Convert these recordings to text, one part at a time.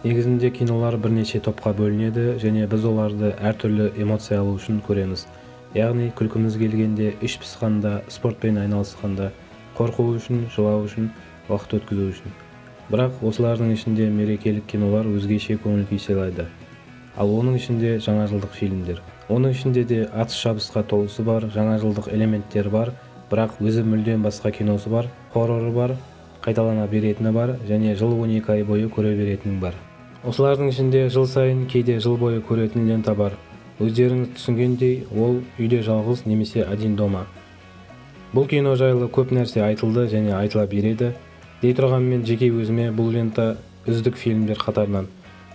Негізінде кинолар бірнеше топқа бөлінеді және біз оларды әртүрлі эмоция алу үшін көреміз. Яғни күлкіміз келгенде, іш пысқанда, спортпен айналысқанда, қорқу үшін, жылау үшін, уақыт өткізу үшін. Бірақ осылардың ішінде мерекелік кинолар өзгеше көңіл күй сыйлайды. Ал оның ішінде жаңа жылдық фильмдер. Оның ішінде де атыс шабысқа толысы бар, жаңа жылдық элементтер бар, бірақ өзі мүлдем басқа киносы бар, хорроры бар, қайталана беретіні бар және жыл 12 ай бойы көре беретінің бар. Осылардың ішінде жыл сайын, кейде жыл бойы көретін лента бар. Өздеріңіз түсінгендей, ол үйде жалғыз немесе один дома. Бұл кино жайлы көп нәрсе айтылды және айтыла береді. Дей тұрғанмен жеке өзіме бұл лента үздік фильмдер қатарынан.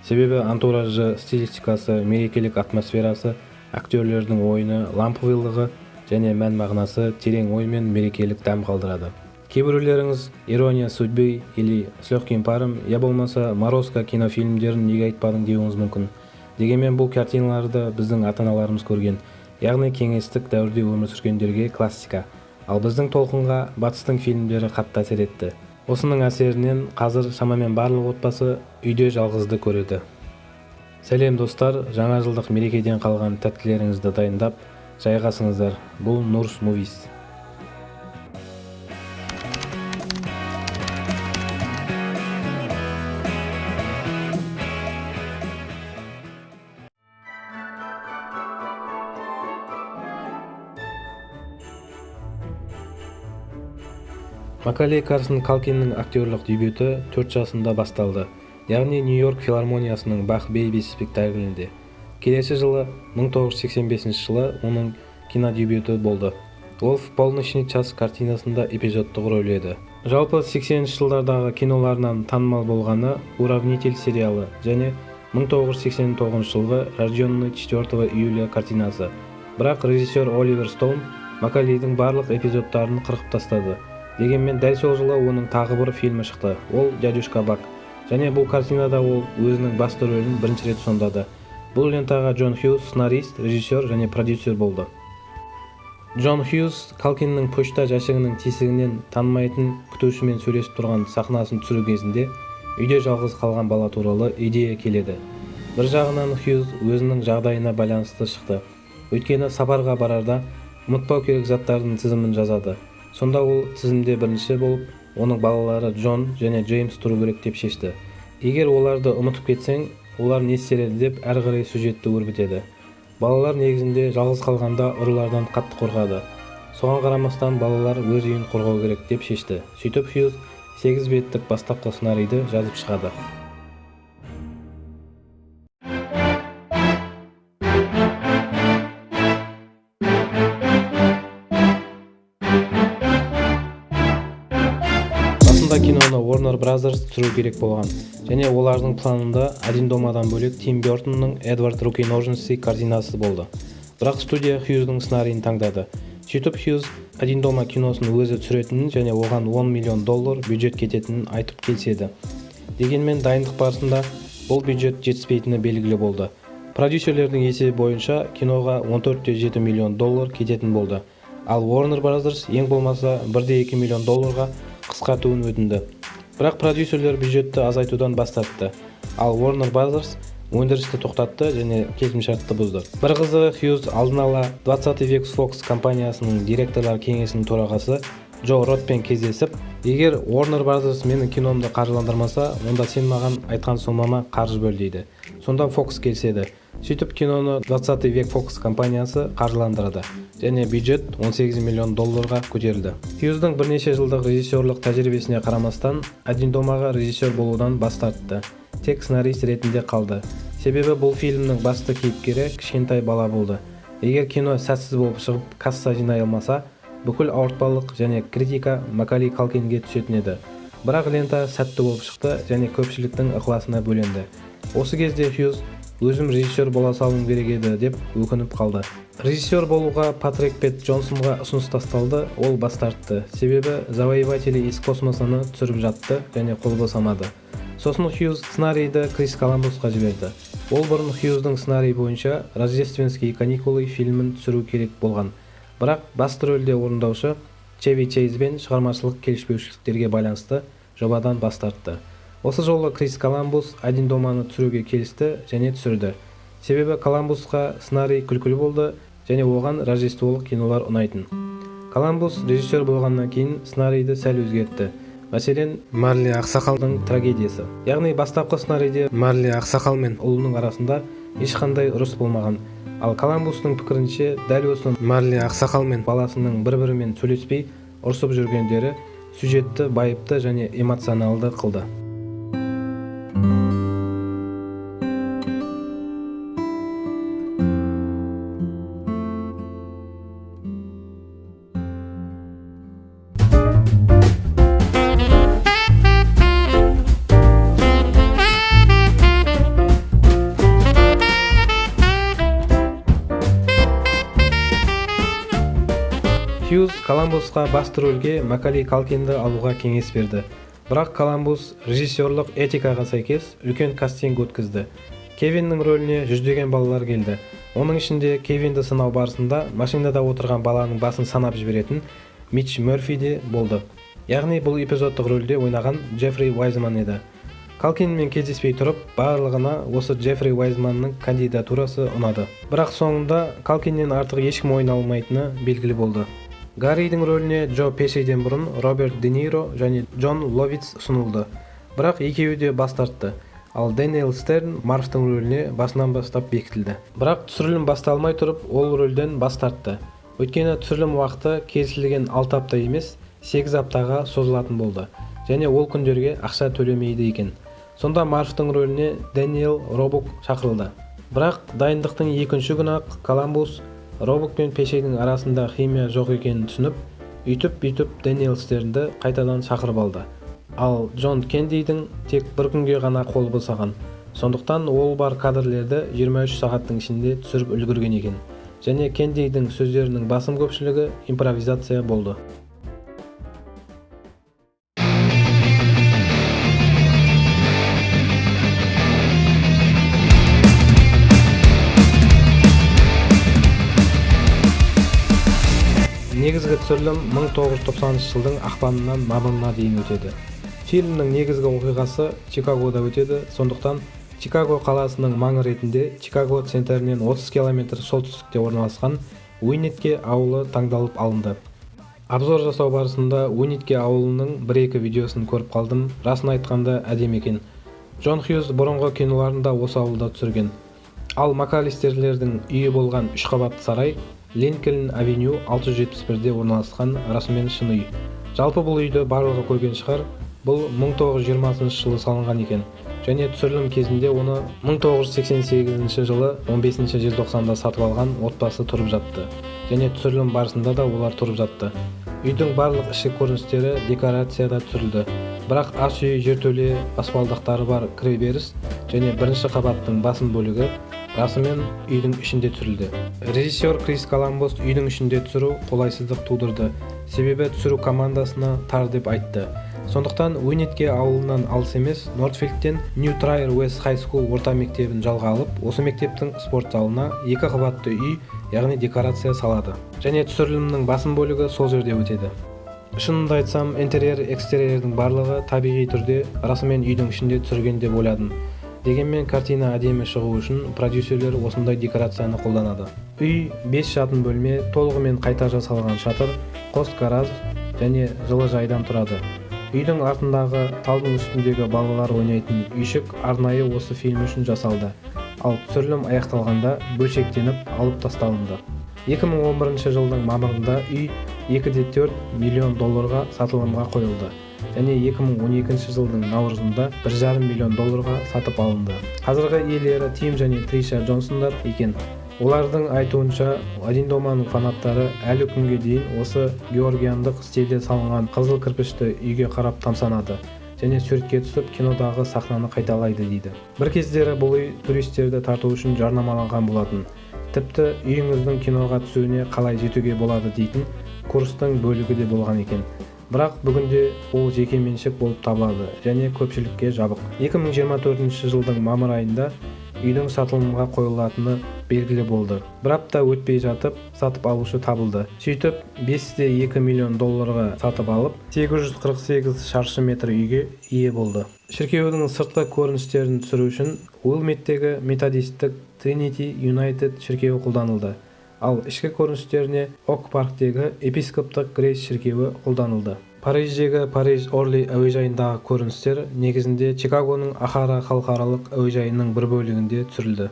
Себебі антуражы, стилистикасы, мерекелік атмосферасы, актерлердің ойыны, ламповыйлығы және мән мағынасы терең ой мен мерекелік дәм қалдырады. Кейбіреулеріңіз «Ирония судьбы» или «С легким паром» я болмаса «Морозко» кинофильмдерін неге айтпадың деуіңіз мүмкін. Дегенмен бұл картиналарды біздің ата-аналарымыз көрген, яғни кеңестік дәуірде өмір сүргендерге классика. Ал біздің толқынға батыстың фильмдері қатты әсер етті. Осының әсерінен қазір шамамен барлық отбасы үйде жалғызды көреді. Сәлем достар, жаңа жылдық мерекеден қалған тәттілеріңізді дайындап, жайғасыңыздар. Бұл Нурс Movies. Макалей Калкиннің актерлік дебюті 4 жасында басталды, яғни Нью-Йорк филармониясының Бах Бейби спектаклінде. Келесі жылы 1985 жылы оның кинодебюті болды. Ол «В полночный час» картинасында эпизодтық рөл еді. Жалпы 80-ші жылдардағы киноларынан танымал болғаны «Уравнитель» сериалы және 1989 жылғы «Рожденный 4 июля» картинасы. Бірақ режиссер Оливер Стоун Макалейдің барлық эпизодтарын қырқып тастады. Дегенмен дәл сол жылы оның тағы бір фильмі шықты, ол «Дядюшка Бак». Және бұл картинада ол өзінің басты рөлін бірінші рет сомдады. Бұл лентаға Джон Хьюз сценарист, режиссер және продюсер болды. Джон Хьюз Калкиннің почта жәшігінің тесігінен танымайтын күтушімен сөйлесіп тұрған сахнасын түсіру кезінде үйде жалғыз қалған бала туралы идея келеді. Бір жағынан Хьюз өзінің жағдайына байланысты шықты. Өйткені сапарға барарда ұмытпау керек заттардың тізімін жазады. Сонда ол тізімде бірінші болып, оның балалары Джон және Джеймс тұру керек деп шешті. Егер оларды ұмытып кетсең, олар не істереді деп әрі қарай сюжетті өрбітеді. Балалар негізінде жалғыз қалғанда ұрылардан қатты қорқады. Соған қарамастан балалар өз үйін қорғау керек деп шешті. Сөйтіп Хьюз 8 беттік бастапқы сценарийді жазып шығады. Киноны Warner Brothers түсіру керек болған, және олардың планында «Один домадан» бөлек Тим Бёртонның «Эдвард руки-ножницы» картинасы болды. Бірақ студия Хьюздің сценарийін таңдады. Сөйтіп Хьюз «Один дома» киносын өзі түсіретінін және оған $10 миллион бюджет кететінін айтып келседі. Дегенмен дайындық барысында бұл бюджет жетіспейтіні белгілі болды. Продюсерлердің есебі бойынша киноға $14,7 миллион кететін болды. Ал Warner Brothers ең болмаса $1,2 миллион қысқартуын өтінді. Бірақ продюсерлер бюджетті азайтудан бас тартты. Ал Warner Brothers өндірісті тоқтатты және келісімшартты бұзды. Бір қызығы, Хьюз алдын ала 20 век Fox компаниясының директорлар кеңесінің төрағасы Джо Ротпен кездесіп, егер Warner Brothers менің киномды қаржыландырмаса, онда сен маған айтқан сомама қаржы бөл дейді. Сонда Fox келіседі. Сөйтіп киноны 20 век Fox компаниясы қаржыландырды және бюджет $18 миллион көтерілді. Хьюздің бірнеше жылдық режиссерлік тәжірибесіне қарамастан, «Один домаға» режиссер болудан бас тартты. Тек сценарист ретінде қалды. Себебі бұл фильмнің басты кейіпкері кішкентай бала болды. Егер кино сәтсіз болып шығып, касса жинай алмаса, бүкіл ауыртпалық және критика Макалей Калкинге түсетін еді. Бірақ лента сәтті болып шықты және көпшіліктің ықыласына бөленді. Осы кезде Хьюз өзім режиссер бола салуым керек еді деп өкініп қалды. Режиссер болуға Патрик Пэт Джонсонға ұсыныс тасталды, ол бас тартты. Себебі «Завоеватели из космосыны» түсіріп жатты және қол босамады. Сосын Хьюз сценарийді Крис Коламбусқа жіберді. Ол бұрын Хьюздің сценарий бойынша «Рождественские каникулы» фильмін түсіру керек болған. Бірақ басты рөлде орындаушы Чеви Чейзбен шығармашылық келіспеушіліктерге байланысты жобадан бас тартты. Осы жолы Крис Коламбус «Один доманы» түсіруге келісті және түсірді. Себебі Коламбусқа сценарий күлкілі болды және оған рождестволық кинолар ұнайтын. Коламбус режиссер болғаннан кейін сценарийді сәл өзгертті. Мәселен, Марли Ақсақалдың трагедиясы. Яғни бастапқы сценарийде Марли Ақсақал мен ұлының арасында ешқандай ұрыс болмаған. Ал Коламбустың пікірінше, дәл осы Марли Ақсақал мен баласының бір-бірімен сөйлеспей ұрсып жүргендері сюжетті байыпты және эмоционалды қылды. Хьюз Коламбусқа басты рөлге Макалей Калкинді алуға кеңес берді. Бірақ Коламбус режиссерлық этикаға сәйкес үлкен кастинг өткізді. Кевиннің рөліне жүздеген балалар келді. Оның ішінде Кевинді сынау барысында машинада отырған баланың басын санап жіберетін Митч Мөрфи де болды. Яғни бұл эпизодтық рөлде ойнаған Джеффри Уайзман еді. Калкинмен кездеспей тұрып, барлығына осы Джеффри Уайзманның кандидатурасы ұнады. Бірақ соңында Калкиннен артық ешкім ойнай алмайтыны белгілі болды. Гарридің рөліне Джо Пешиден бұрын Роберт Де Ниро және Джон Ловиц ұсынылды. Бірақ екеуі де бас тартты. Ал Дэниел Стерн Марвтың рөліне басынан бастап бекітілді. Бірақ түсірілім басталмай тұрып, ол рөлден бас тартты. Өйткені түсірілім уақыты келісілген 6 апта емес, 8 аптаға созылатын болды. Және ол күндерге ақша төлемейді екен. Сонда Марвтың рөліне Дэниел Робук шақырылды. Бірақ дайындықтың екінші күні-ақ Коламбус Робук пен Пешейдің арасында химия жоқ екенін түсініп, үйтіп-бүйтіп Дэниел Стернді қайтадан шақырып алды. Ал Джон Кендидің тек бір күнге ғана қолы босаған. Сондықтан ол бар кадрлерді 23 сағаттың ішінде түсіріп үлгерген екен. Және Кендидің сөздерінің басым көпшілігі импровизация болды. Негізгі түсірілім 1990 жылдың ақпанынан мамырына дейін өтеді. Фильмнің негізгі оқиғасы Чикагода өтеді, сондықтан Чикаго қаласының маңы ретінде Чикаго центрінен 30 км солтүстікте орналасқан Уинетке ауылы таңдалып алынды. Обзор жасау барысында Уинетке ауылының 1-2 видеосын көріп қалдым, расын айтқанда әдемі екен. Джон Хьюз бұрынғы киноларында осы ауылда түсірген. Ал Макалистерлердің үйі болған 3 қабатты сарай Линкольн Авеню 671-де орналасқан расымен шын үй. Жалпы бұл үйді барлығы көрген шығар. Бұл 1920 жылы салынған екен. Және түсірілім кезінде оны 1988 жылы 15 желтоқсанда сатып алған отбасы тұрып жатты. Және түсірілім барысында да олар тұрып жатты. Үйдің барлық ішкі көріністері декорацияда түсірілді. Бірақ ас үй, жертөле, баспалдақтары бар кіреберіс және бірінші қабаттың басым бөлігі расымен үйдің ішінде түсірілді. Режиссер Крис Коламбус үйдің ішінде түсіру қолайсыздық тудырды. Себебі түсіру командасына тар деп айтты. Сондықтан Уинетке ауылынан алыс емес, Нортфилдтен New Trier West High School орта мектебін жалға алып, осы мектептің спорт залына 2 қабатты үй, яғни декорация салады. Және түсірілімнің басым бөлігі сол жерде өтеді. Шынымды айтсам, интерьер-экстерьердің барлығы табиғи түрде расымен үйдің ішінде түсірген деп ойладым. Дегенмен картина әдемі шығу үшін продюсерлер осындай декорацияны қолданады. Үй 5 жатын бөлме, толығымен қайта жасалған шатыр, қос гараж және жылыжайдан тұрады. Үйдің артындағы талдың үстіндегі балалар ойнайтын үйшік арнайы осы фильм үшін жасалды. Ал түсірілім аяқталғанда бөлшектеніп алып тасталынды. 2011 жылдың мамырында үй $2,4 миллион сатылымға қойылды. Және 2012 жылдың наурызында $1,5 миллион сатып алынды. Қазіргі иелері Тим және Триша Джонсондар екен. Олардың айтуынша, Один доманың фанаттары әлі күнге дейін осы георгиандық стильде салынған қызыл кірпішті үйге қарап тамсанады және суретке түсіп кинодағы сахнаны қайталайды дейді. Бір кездері бұл үй туристерді тарту үшін жарнамаланған болатын. Тіпті үйіңіздің киноға түсуіне қалай жетуге болады дейтін курстың бөлігі де болған екен. Бірақ бүгінде ол жеке меншік болып табылады және көпшілікке жабық. 2024 жылдың мамыр айында үйдің сатылымға қойылатыны белгілі болды. Бір апта өтпей жатып, сатып алушы табылды. Сөйтіп 5,2 миллион долларға сатып алып, 848 шаршы метр үйге ие болды. Шіркеудің сыртқы көріністерін түсіру үшін Уилметтегі методистік Trinity United шіркеуі қолданылды. Ал ішкі көріністеріне Ок-Парктегі епископтық Грейс шіркеуі қолданылды. Париждегі Париж Орли әуежайындағы көріністер негізінде Чикагоның Ахара халықаралық әуежайының бір бөлігінде түсірілді.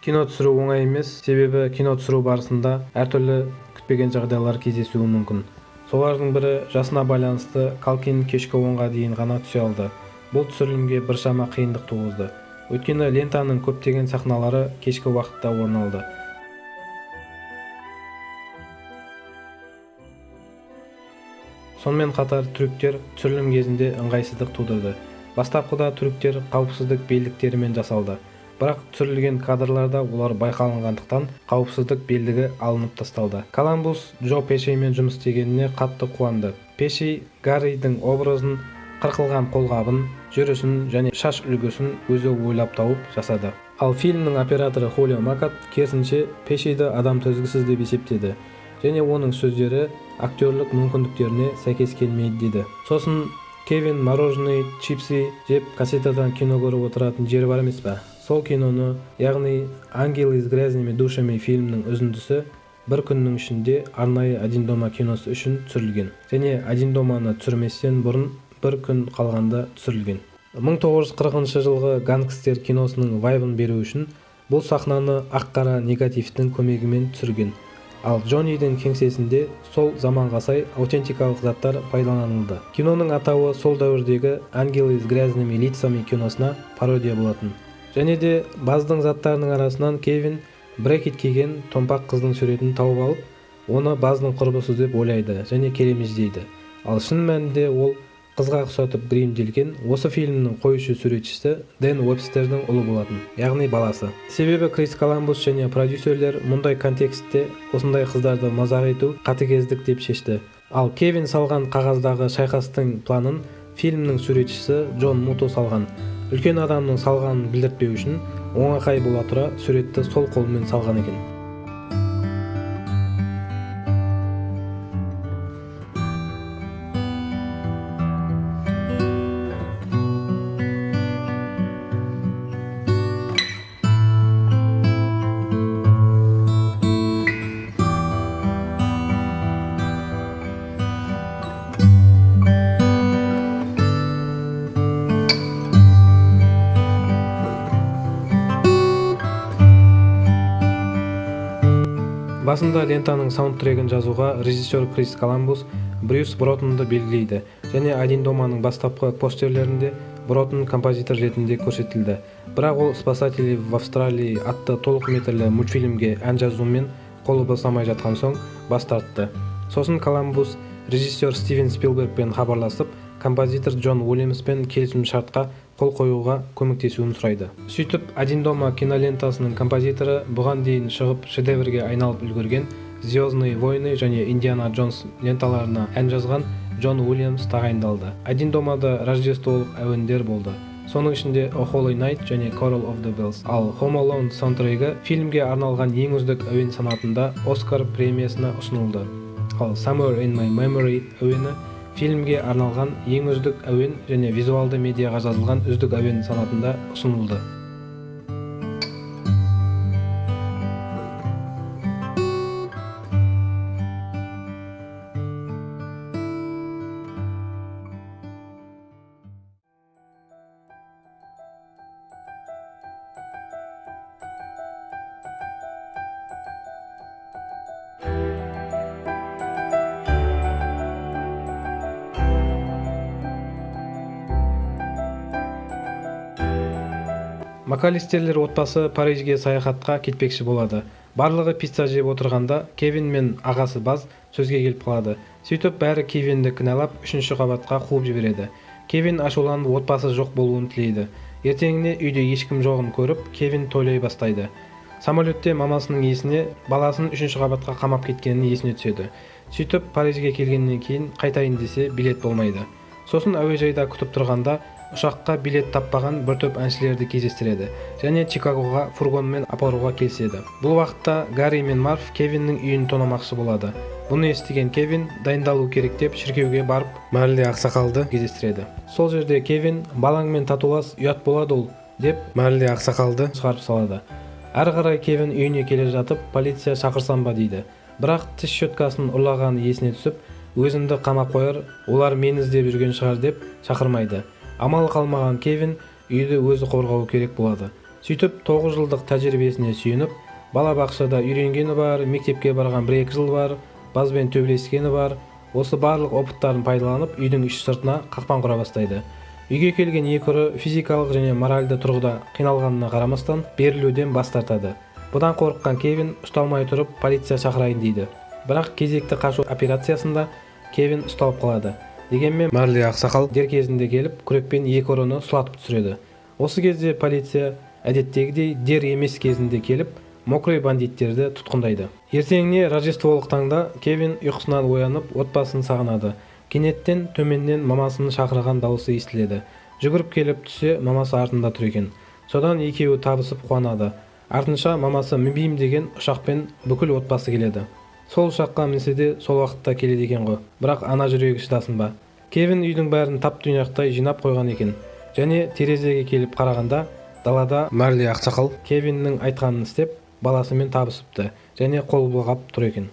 Кино түсіру оңай емес, себебі кино түсіру барысында әртүрлі күтпеген жағдайлар кездесуі мүмкін. Солардың бірі жасына байланысты Калкин кешкі 10-ға дейін ғана түсе алды. Бұл түсірілімге біршама қиындық туғызды. Өйткені лентаның көптеген сахналары кешкі уақытта орын алды. Сонымен қатар түріктер түсірілім кезінде ыңғайсыздық тудырды. Бастапқыда түріктер қауіпсіздік белдіктерімен жасалды. Бірақ түсірілген кадрларда олар байқалынғандықтан қауіпсіздік белдігі алынып тасталды. Коламбус Джо Пешимен жұмыс істегеніне қатты қуанды. Пеши Гарридің образын, қырқылған қолғабын, жүрісін және шаш үлгісін өзі ойлап тауып жасады. Ал фильмнің операторы Холио Макат керісінше Пешиді адам төзгісіз деп есептеді. Және оның сөздері актерлік мүмкіндіктеріне сәйкес келмейді деді. Сосын Кевин мороженое, чипсы жеп кассетадан кино көріп отыратын жер бар емес пе? Сол киноны, яғни «Ангелы с грязными душами» фильмнің үзіндісі бір күннің ішінде арнайы «Один дома» киносы үшін түсірілген. Және «Один доманы» түсірместен бұрын бір күн қалғанда түсірілген. 1940 жылғы гангстер киносының вайбын беру үшін бұл сахнаны ақ-қара негативтің көмегімен түсірген. Ал Джоннидің кеңсесінде сол заманға сай аутентикалық заттар пайдаланылды. Киноның атауы сол дәуірдегі «Ангелы с грязными лицами» киносына пародия болатын. Және де баздың заттарының арасынан Кевин брекет киген томпақ қыздың суретін тауып алып, оны баздың құрбысы деп ойлайды және келемеждейді. Ал шын мәнінде ол қызға ұқсатып гримделген осы фильмнің қоюшы суретшісі Дэн Уэбстердің ұлы болатын, яғни баласы. Себебі Крис Коламбус және продюсерлер мұндай контекстте осындай қыздарды мазақ ету қатыгездік деп шешті. Ал Кевин салған қағаздағы шайқастың планын фильмнің суретшісі Джон Муто салған. Үлкен адамның салғанын білдіртпеу үшін оңақай бола тұра суретті сол қолмен салған екен. Басында лентаның саундтрегін жазуға режиссер Крис Коламбус Брюс Броттонды белгілейді және «Один доманың» бастапқы постерлерінде Броттон композитор ретінде көрсетілді. Бірақ ол «Спасатели в Австралии» атты толықметрлі мультфильмге ән жазумен қолы босамай жатқан соң бас тартты. Сосын Коламбус режиссер Стивен Спилбергпен хабарласып, композитор Джон Уильямспен келісім шартқа қол қоюға көмектесуін сұрайды. Сөйтіп, «Один дома» кинолентасының композиторы бұған дейін шығып шедеврге айналып үлгерген «Звездные войны» және «Индиана Джонс» ленталарына ән жазған Джон Уильямс тағайындалды. «Один домада» рождестволық әуендер болды. Соның ішінде «A Holy Night» және «Carol of the Bells». Ал «Home Alone» саундтрегі фильмге арналған ең үздік әуен санатында Оскар премиясына ұсынылды. Ал «Somewhere in My Memory» әуені фильмге арналған ең үздік әуен және визуалды медиаға жазылған үздік әуен санатында ұсынылды. Макалистерлер отбасы Парижге саяхатқа кетпекші болады. Барлығы пицца жеп отырғанда Кевин мен ағасы Баз сөзге келіп қалады. Сөйтіп бәрі Кевинді кінәлап 3-ші қабатқа қуып жібереді. Кевин ашуланып отбасы жоқ болуын тілейді. Ертеңіне үйде ешкім жоғын көріп, Кевин тойлай бастайды. Самолетте мамасының есіне баласын 3-ші қабатқа қамап кеткенін есіне түседі. Сөйтіп Парижге келгеннен кейін қайтайын десе билет болмайды. Сосын әуежайда күтіп тұрғанда ұшаққа билет таппаған бір топ әншілерді кездестіреді және Чикагоға фургонмен апаруға келіседі. Бұл уақытта Гарри мен Марв Кевиннің үйін тонамақшы болады. Бұны естіген Кевин дайындалу керек деп шіркеуге барып Марли ақсақалды кездестіреді. Сол жерде Кевин балаңмен татулас, ұят болады ол деп Марли ақсақалды шығарып салады. Әрі қарай Кевин үйіне келе жатып полиция шақырсам ба дейді. Бірақ тіс щеткасын ұрлағаны есіне түсіп, өзімді қамап қояр, олар мені іздеп жүрген шығар деп шақырмайды. Амал қалмаған Кевин үйді өзі қорғауы керек болады. Сөйтіп 9 жылдық тәжірибесіне сүйеніп, балабақшада үйренгені бар, мектепке барған 1-2 жыл бар, базбен төбелескені бар. Осы барлық опыттарын пайдаланып, үйдің іш сыртына қақпан құра бастайды. Үйге келген екі ұры физикалық және моральды тұрғыда қиналғанына қарамастан берілуден бас тартады. Бұдан қорыққан Кевин ұсталмай тұрып полиция шақырайын дейді. Бірақ кезекті қашу операциясында Кевин ұсталып қалады. Дегенмен Марли ақсақал дер кезінде келіп, күрекпен екі ұрыны сұлатып түсіреді. Осы кезде полиция әдеттегідей дер емес кезінде келіп, мокрый бандиттерді тұтқындайды. Ертеңіне Рождестволық таңда Кевин ұйқысынан оянып, отбасын сағынады. Кенеттен төменнен мамасының шақырған дауысы естіледі. Жүгіріп келіп түссе, мамасы артында тұр екен. Содан екеуі табысып қуанады. Артынша мамасы мінбеймін деген ұшақпен бүкіл отбасы келеді. Сол ұшаққа мінсе де сол уақытта келеді екен ғой. Бірақ ана жүрегі шыдасын ба. Кевин үйдің бәрін тап-тұйнақтай жинап қойған екен. Және терезеге келіп қарағанда, далада Марли ақсақал Кевиннің айтқанын істеп, баласымен табысыпты және қол бұлғап тұр екен.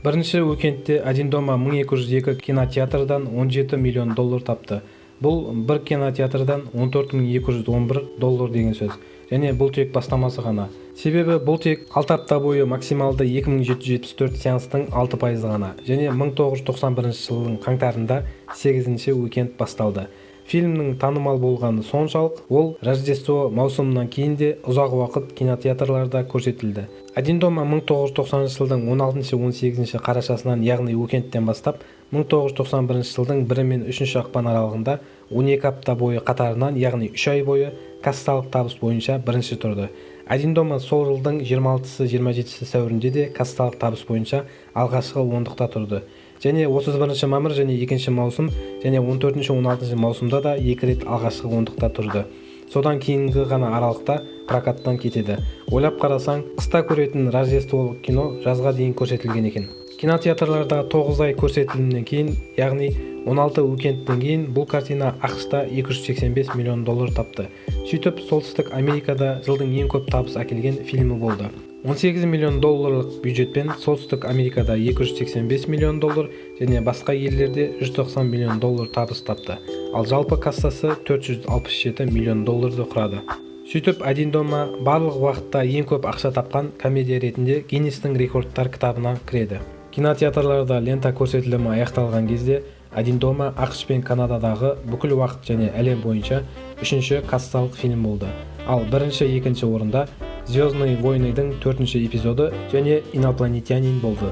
Бірінші уикендте «Один дома» 1202 кинотеатрдан $17 миллион тапты. Бұл бір кинотеатрдан $14,211 деген сөз. Және бұл тек бастамасы ғана. Себебі бұл тек 6 апта бойы максималды 2774 сеанстың 6% ғана. Және 1991 жылдың қаңтарында 8-ші уикенд басталды. Фильмнің танымал болғаны соншалық, ол Рождество маусымынан кейін де ұзақ уақыт кинотеатрларда көрсетілді. «Один дома» 1990 жылдың 16-18 қарашасынан, яғни уикендтен бастап, 1991 жылдың 1 мен 3 ақпан аралығында 12 апта бойы қатарынан, яғни 3 ай бойы кассалық табыс бойынша бірінші тұрды. «Один дома» сол жылдың 26-27 сәуірінде де кассалық табыс бойынша алғашқы ондықта тұрды. Және 31 мамыр және 2 маусым және 14-16 маусымда да 2 рет алғашқы ондықта тұрды. Содан кейінгі ғана аралықта прокаттан кетеді. Ойлап қарасаң, қыста көретін Рождестволық кино жазға дейін көрсетілген екен. Кинотеатрларда 9 ай көрсетілімнен кейін, яғни 16 уикендтен кейін бұл картина ақш-та $285 миллион тапты. Сөйтіп, Солтүстік Америкада жылдың ең көп табыс әкелген фильмі болды. $18 миллион бюджетпен Солтүстік Америкада $285 миллион және басқа елдерде $190 миллион табыс тапты. Ал жалпы кассасы $467 миллион құрады. Сөйтіп, «Один дома» барлық уақытта ең көп ақша тапқан комедия ретінде Гиннестің рекордтар кітабына кіреді. Кинотеатрларда лента көрсетілімі аяқталған кезде «Один дома» ақш пен Канададағы бүкіл уақыт және әлем бойынша 3-ші кассалық фильм болды. Ал бірінші-екінші орында «Звездные войны»дің 4-ші эпизоды және «Инопланетянин» болды.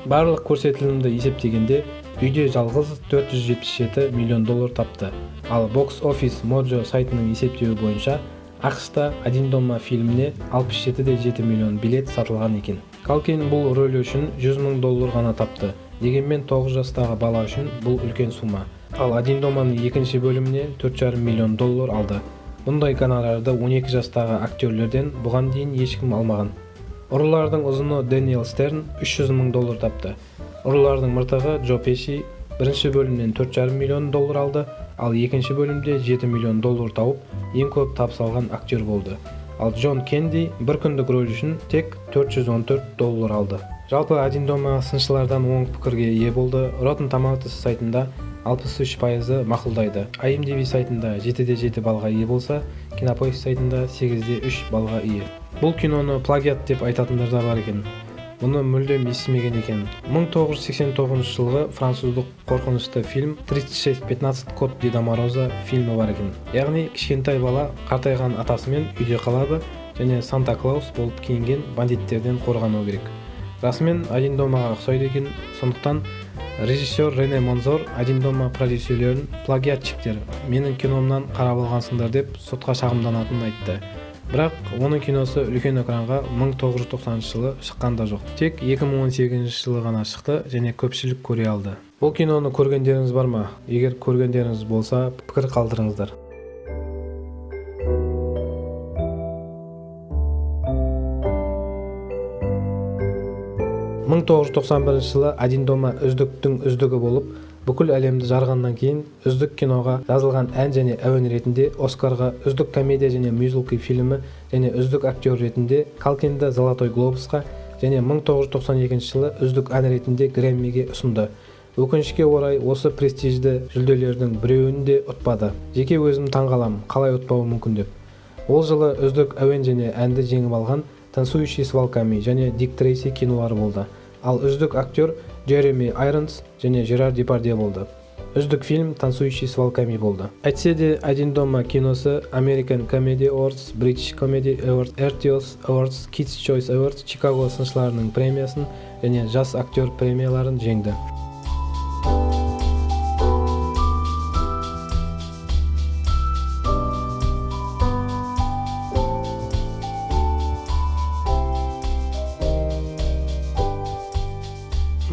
Барлық көрсетілімді есептегенде үйде жалғыз $477 миллион тапты. Ал Box Office Mojo сайтының есептеуі бойынша ақш-та «Один дома» фильміне 67,7 миллион билет сатылған екен. Калкин бұл рөлі үшін $100 мың ғана тапты. Дегенмен 9 жастағы бала үшін бұл үлкен сума. Ал «Один доманың» екінші бөліміне $4,5 миллион алды. Бұндай гонорарды 12 жастағы актерлерден бұған дейін ешкім алмаған. Ұрылардың ұзыны Дэниел Стерн $300 мың тапты. Ұрылардың мыртығы Джо Пеши бірінші бөлімнен $4,5 миллион алды, ал екінші бөлімде $7 миллион тауып, ең көп табыс алған актер болды. Ал Джон Кенди бір күндік рөл үшін тек $414 алды. Жалпы «Один дома» сыншылардан оң пікірге ие болды. Rotten Tomatoes сайтында 63% мақұлдайды. IMDb сайтында 7,7 балға ие болса, Кинопоиск сайтында 8,3 балға ие. Бұл киноны плагиат деп айтатындар да бар екен. Мұны мүлдем естімеген екен. 1989 жылғы француздық қорқынышты фильм 36-15 код Деда Мороза фильмі бар екен. Яғни кішкентай бала қартайған атасымен үйде қалады және Санта Клаус болып киінген бандиттерден қорғану керек. Расымен Один домаға ұқсайды екен, сондықтан режиссер Рене Монзор Один дома продюсерлерін плагиатчиктер, менің киномнан қарап алғансыңдар деп сотқа шағымданатынын айтты. Бірақ оның киносы үлкен экранға 1990 жылы шыққанда жоқ. Тек 2018 жылы ғана шықты және көпшілік көре алды. Бұл киноны көргендеріңіз бар ма? Егер көргендеріңіз болса, пікір қалдырыңыздар. 1991 жылы Один дома үздіктің үздігі болып, бүкіл әлемді жарғаннан кейін үздік киноға жазылған ән және әуен ретінде Оскарға, үздік комедия және мюзикл фильмі және үздік актер ретінде Калкинді Золотой глобусқа және 1992 жылы үздік ән ретінде Грэммиге ұсынды. Өкінішке орай осы престижді жүлделердің біреуін де ұтпады. Жеке өзім таңғалам, қалай ұтпауы мүмкін деп. Ол жылы үздік әуен және әнді жеңіп алған «Танцующий с волками» және «Дик Трейси» кинолары болды. Ал үздік актер Джереми Айронс және Жерар Депардье болды. Үздік фильм «Танцующий с волками» болды. Әйтсе де, Один дома киносы American Comedy Awards, British Comedy Awards, RTOS Awards, Kids Choice Awards, Чикаго сыншыларының премиясын және жас актер премияларын жеңді.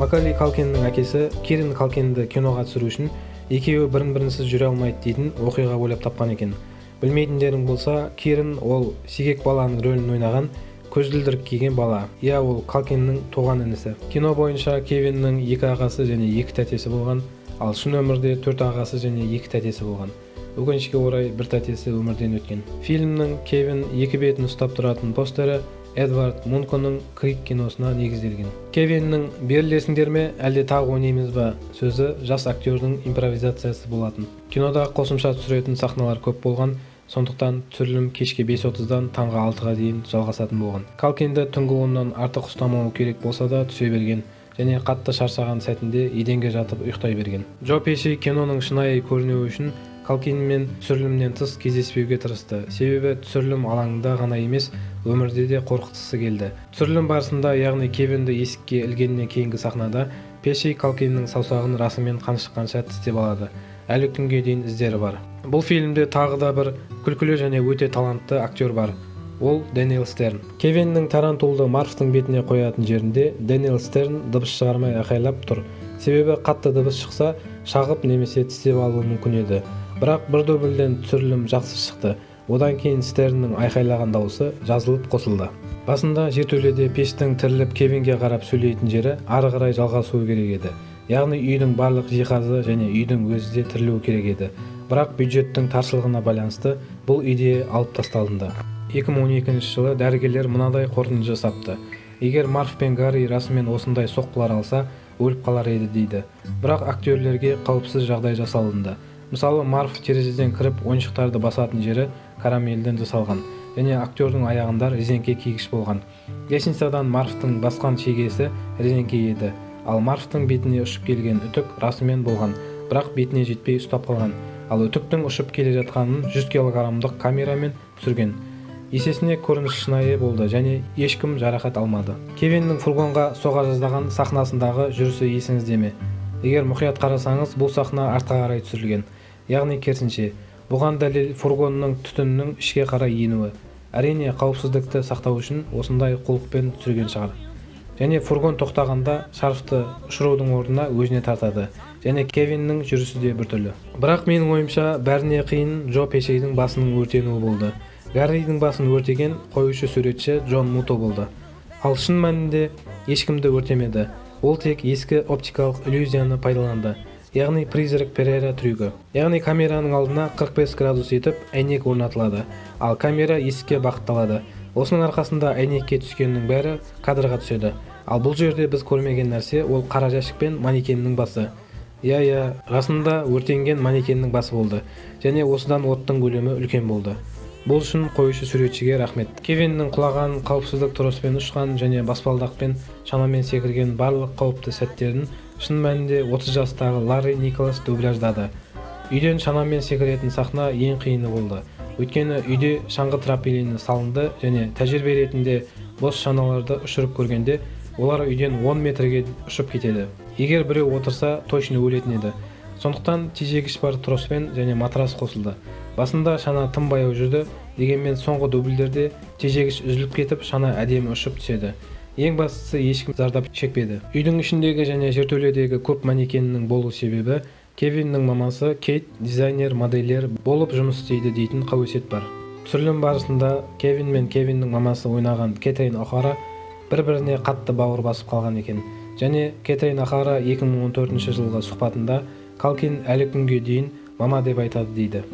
Макали Калкиннің әкесі Кирин Калкинді киноға түсіру үшін екеуі бірін-бірінсіз жүре алмайды дейтін оқиға ойлап тапқан екен. Білмейтіндерің болса, Кирин ол сигек баланың рөлін ойнаған көзілдірік киген бала. Иә, ол Калкиннің туған інісі. Кино бойынша Кевиннің 2 ағасы және 2 тәтесі болған, ал шын өмірде 4 ағасы және 2 тәтесі болған. Өкінішке орай бір тәтесі өмірден өткен. Фильмнің Кевин 2 бетін ұстап тұратын постері Эдвард Мунконың Крик киносына негізделген. Кевиннің «Берілесіңдер ме, әлде тағы ойнаймыз ба» сөзі жас актердің импровизациясы болатын. Кинода қосымша түсіретін сахналар көп болған, сондықтан түсірілім кешке 5:30-дан таңғы 6-ға дейін жалғасатын болған. Калкинді түнгі 10-нан артық ұстамауы керек болса да түсе берген және қатты шаршаған сәтінде еденге жатып ұйықтай берген. Джо Пеши киноның шынайы көрінуі үшін Калкинмен түсірілімнен тыс кездеспеуге тырысты. Себебі түсірілім алаңында ғана емес, өмірде де қорқытысы келді. Түсірілім барысында, яғни Кевинді есікке ілгеннен кейінгі сахнада, Пеши Калкиннің саусағын расымен қаншыққанша тістеп алады. Әлі күнге дейін іздері бар. Бұл фильмде тағы да бір күлкілі және өте талантты актер бар. Ол Дэниел Стерн. Кевиннің тарантулды Марвтың бетіне қоятын жерінде Дэниел Стерн дыбыс шығармай айқайлап тұр. Себебі қатты дыбыс шықса, шағып немесе тістеп алуы мүмкін еді. Бірақ бір дубльден түсірілім жақсы шықты. Одан кейін Стерннің айқайлаған дауысы жазылып қосылды. Басында жертөледе пештің тіріліп Кевинге қарап сөйлейтін жері ары қарай жалғасуы керек еді. Яғни үйдің барлық жиһазы және үйдің өзі де тірілуі керек еді. Бірақ бюджеттің таршылығына байланысты бұл идея алып тасталынды. 2012 жылы дәрігерлер мынадай қорытынды жасапты. Егер Марв пен Гарри расымен осындай соққылар алса, өліп қалар еді дейді. Бірақ актерлерге қауіпсіз жағдай жасалынды. Мысалы, Марв терезеден кіріп ойыншықтарды басатын жері карамельден жасалған және актердің аяғында резеңке кигіш болған. Лестницадан Марвтың басқан шегесі резеңке еді, ал Марвтың бетіне ұшып келген үтік расымен болған, бірақ бетіне жетпей ұстап қалған. Ал үтіктің ұшып келе жатқанын 100 килограммдық камерамен түсірген. Есесіне көрініс шынайы болды және ешкім жарақат алмады. Кевиннің фургонға соға жаздаған сахнасындағы жүрісі есіңізде ме? Егер мұқият қарасаңыз, бұл сахна артқа қарай түсірілген. Яғни керісінше, бұған дәлел фургонның түтіннің ішке қарай енуі. Әрине, қауіпсіздікті сақтау үшін осындай қулықпен түсірген шығар. Және фургон тоқтағанда шарфты ұшырудың орнына өзіне тартады. Және Кевиннің жүрісі де біртүрлі. Бірақ менің ойымша, бәріне қиын Джо Пешидің басының өртенуі болды. Гарридің басын өртеген қоюшы суретші Джон Муто болды. Ал шын мәнінде ешкімді өртемеді. Ол тек ескі оптикалық иллюзияны пайдаланды. Яғни призрак Перейра трюгі. Яғни камераның алдына 45 градус етіп әйнек орнатылады, ал камера есікке бағытталады. Осының арқасында әйнекке түскеннің бәрі кадрға түседі. Ал бұл жерде біз көрмеген нәрсе ол қара жәшік пен манекеннің басы. Иә, расында өртенген манекеннің басы болды және осыдан оттың көлемі үлкен болды. Бұл үшін қоюшы суретшіге рахмет. Кевиннің құлаған, қауіпсіздік троспен ұшқан және баспалдақпен шанамен секірген барлық қауіпті сәттерін шын мәнінде 30 жастағы Ларри Николас дубляждады. Үйден шанамен секіретін сахна ең қиыны болды. Өйткені үйде шаңғы трамплині салынды және тәжірибе ретінде бос шаналарды ұшырып көргенде олар үйден 10 метрге ұшып кетеді. Егер біреу отырса, точно өлетін еді. Сондықтан тежегіш бар троспен және матрас қосылды. Басында шана тым баяу жүрді, дегенмен соңғы дубльдерде тежегіш үзіліп кетіп, шана әдемі ұшып түседі. Ең бастысы ешкім зардап шекпеді. Үйдің ішіндегі және жертөледегі көп манекеннің болу себебі Кевиннің мамасы Кейт дизайнер модельер болып жұмыс істейді дейтін қауесет бар. Түсірілім барысында Кевин мен Кевиннің мамасы ойнаған Кэтрин О'Хара бір-біріне қатты бауыр басып қалған екен. Және Кэтрин О'Хара 2014 жылғы сұхбатында Калкин әлі күнге дейін мама деп айтады дейді.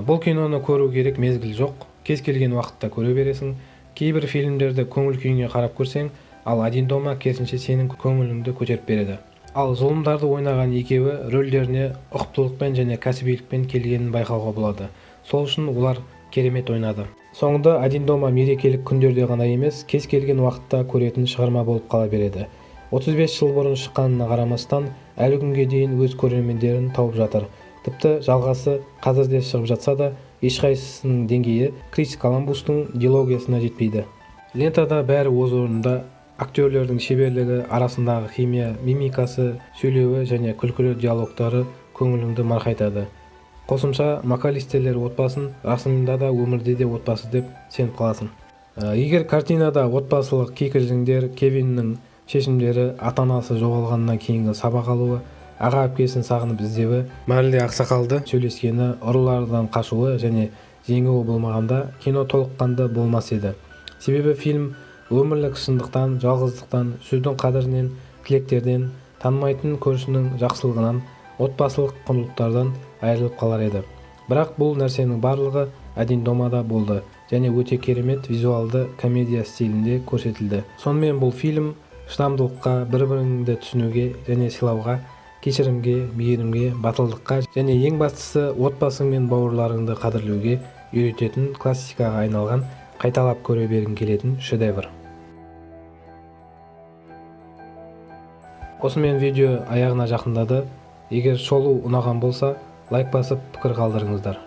Бұл киноны көру керек мезгіл жоқ, кез келген уақытта көре бересің. Кейбір фильмдерді көңіл күйіңе қарап көрсең, ал Один дома керісінше сенің көңіліңді көтеріп береді. Ал зұлымдарды ойнаған екеуі рөлдеріне ұқыптылықпен және кәсібилікпен келгенін байқауға болады. Сол үшін олар керемет ойнады. Соңында Один дома мерекелік күндерде ғана емес, кез келген уақытта көретін шығарма болып қала береді. 35 жыл бұрын шыққанына қарамастан, әлі күнге дейін өз көрермендерін тауып жатыр. Тіпті жалғасы қазірде шығып жатса да, ешқайсысының деңгейі Крис Коламбустың дилогиясына жетпейді. Лентада бәрі өз орнында, актерлердің шеберлігі, арасындағы химия, мимикасы, сөйлеуі және күлкілі диалогтары көңіліңді марқайтады. Қосымша МакАлистерлер отбасын расында да өмірде де отбасы деп сеніп қаласың. Егер картинада отбасылық кикілжіңдер, Кевиннің шешімдері, ата-анасы жоғалғаннан кейінгі сабақ алуы, аға әпкесін сағынып іздеуі, Марли ақсақалды сөйлескені, ұрылардан қашуы және жеңуі болмағанда кино толыққанды болмас еді. Себебі фильм өмірлік шындықтан, жалғыздықтан, сөздің қадірінен, тілектерден, танымайтын көршінің жақсылығынан, отбасылық құндылықтардан айырылып қалар еді. Бірақ бұл нәрсенің барлығы Один домада болды және өте керемет визуалды комедия стилінде көрсетілді. Сонымен бұл фильм шыдамдылыққа, бір-біріңді түсінуге және сыйлауға, кешірімге, мейірімге, батылдыққа және ең бастысы отбасың мен бауырларыңды қадірлеуге үйрететін классикаға айналған, қайталап көре бергің келетін шедевр. Осымен видео аяғына жақындады. Егер шолу ұнаған болса, лайк басып пікір қалдырыңыздар.